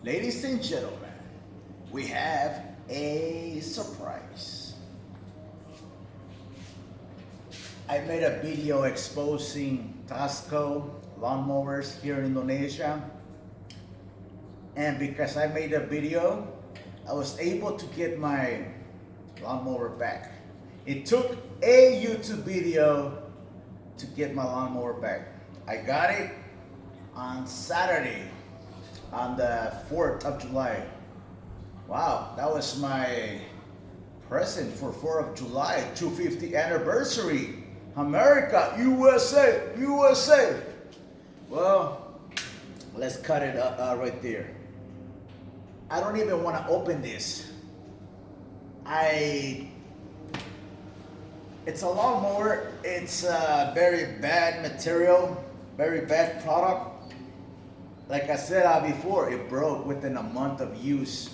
Ladies and gentlemen, we have a surprise. I made a video exposing tasco lawnmowers here in Indonesia. And because I made a video, I was able to get my lawnmower back. It took a YouTube video to get my lawnmower back. I got it on Saturday, on the 4th of July. Wow, that was my present for 4th of July, 250th anniversary. America, USA, USA. Well, let's cut it right there. I don't even want to open this. It's a lawnmower. It's a very bad material, very bad product. Like I said before, it broke within a month of use.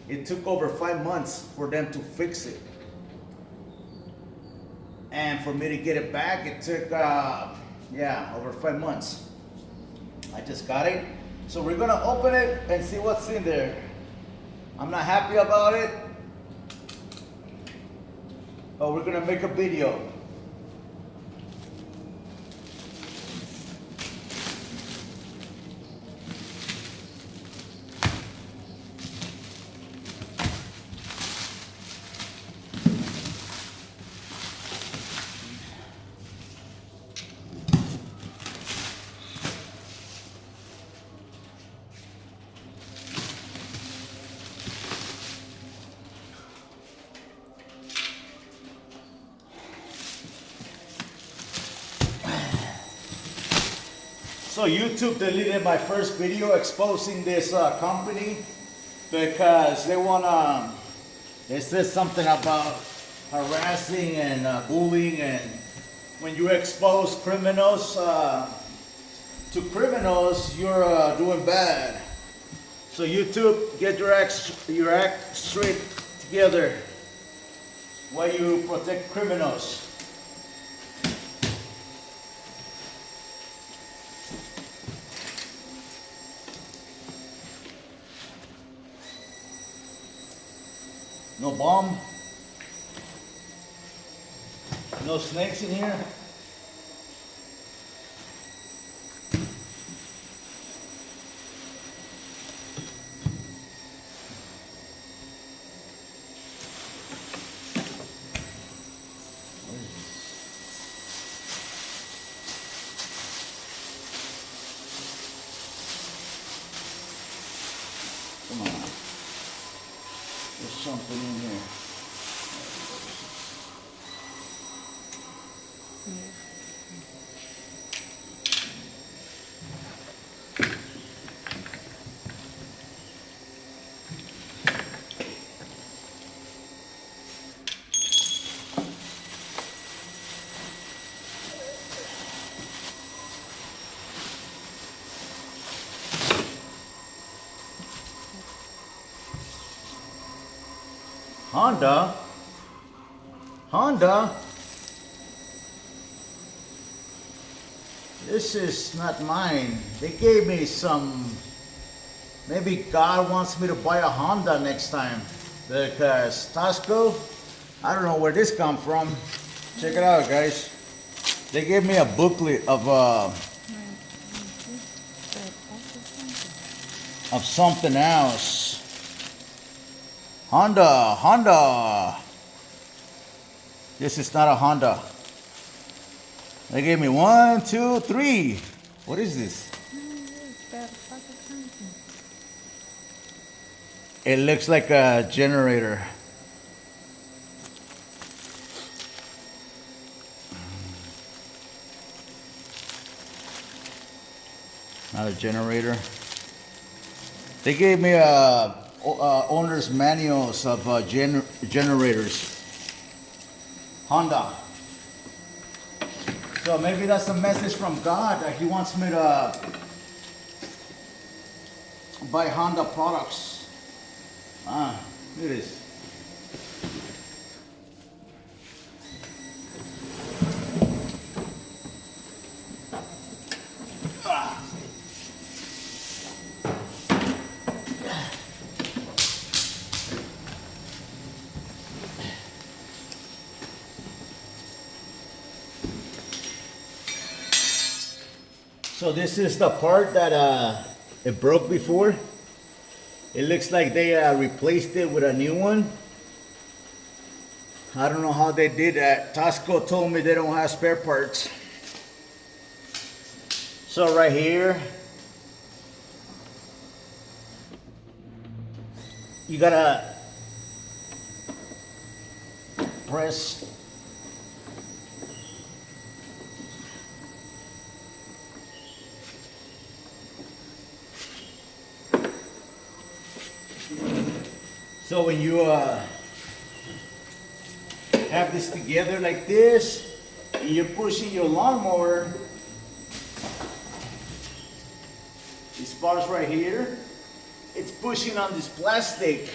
It took over 5 months for them to fix it. And for me to get it back, it took, over 5 months. I just got it. So we're gonna open it and see what's in there. I'm not happy about it, but we're gonna make a video. So YouTube deleted my first video exposing this company because they said something about harassing and bullying, and when you expose criminals to criminals, you're doing bad. So YouTube, get your act straight together while you protect criminals. No bomb. No snakes in here. Come on. There's something in here. Honda, this is not mine. They gave me some, maybe God wants me to buy a Honda next time, because Tasco, I don't know where this come from. Check it out, guys. They gave me a booklet of something else. Honda. This is not a Honda. They gave me 1, 2, 3. What is this? It looks like a generator. Not a generator. They gave me owner's manuals of generators. Honda. So maybe that's a message from God that He wants me to buy Honda products. Look at this. So this is the part that it broke before. It looks like they replaced it with a new one. I don't know how they did that. Tasco told me they don't have spare parts. So right here, you gotta press. So when you have this together like this, and you're pushing your lawnmower, this part right here, it's pushing on this plastic.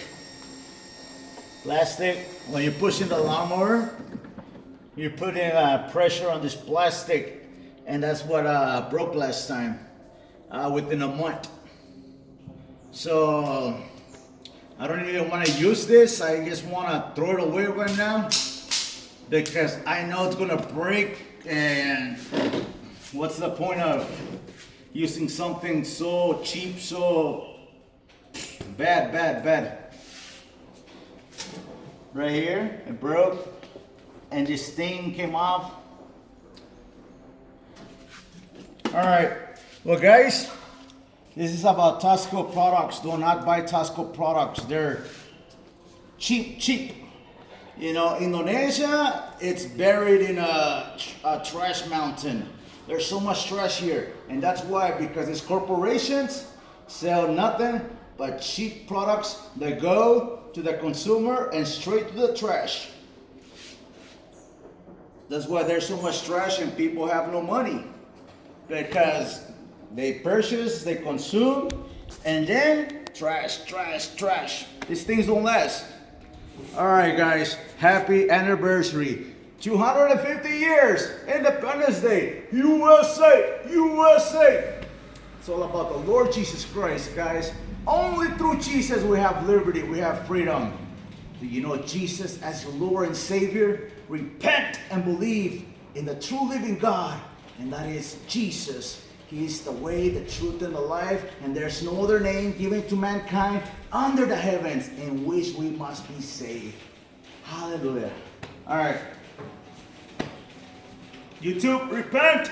When you're pushing the lawnmower, you're putting pressure on this plastic, and that's what broke last time within a month. So I don't even want to use this. I just want to throw it away right now because I know it's gonna break, and what's the point of using something so cheap, so bad. Right here, it broke, and this thing came off. All right, well guys, this is about Tasco products. Do not buy Tasco products. They're cheap. You know, Indonesia, it's buried in a trash mountain. There's so much trash here. And that's why, because these corporations sell nothing but cheap products that go to the consumer and straight to the trash. That's why there's so much trash and people have no money. Because they purchase, they consume, and then trash. These things don't last. All right, guys, happy anniversary. 250 years, Independence Day, USA. It's all about the Lord Jesus Christ, guys. Only through Jesus we have liberty, we have freedom. Do you know Jesus as your Lord and Savior? Repent and believe in the true living God, and that is Jesus. He is the way, the truth, and the life, and there's no other name given to mankind under the heavens in which we must be saved. Hallelujah. All right. YouTube, repent.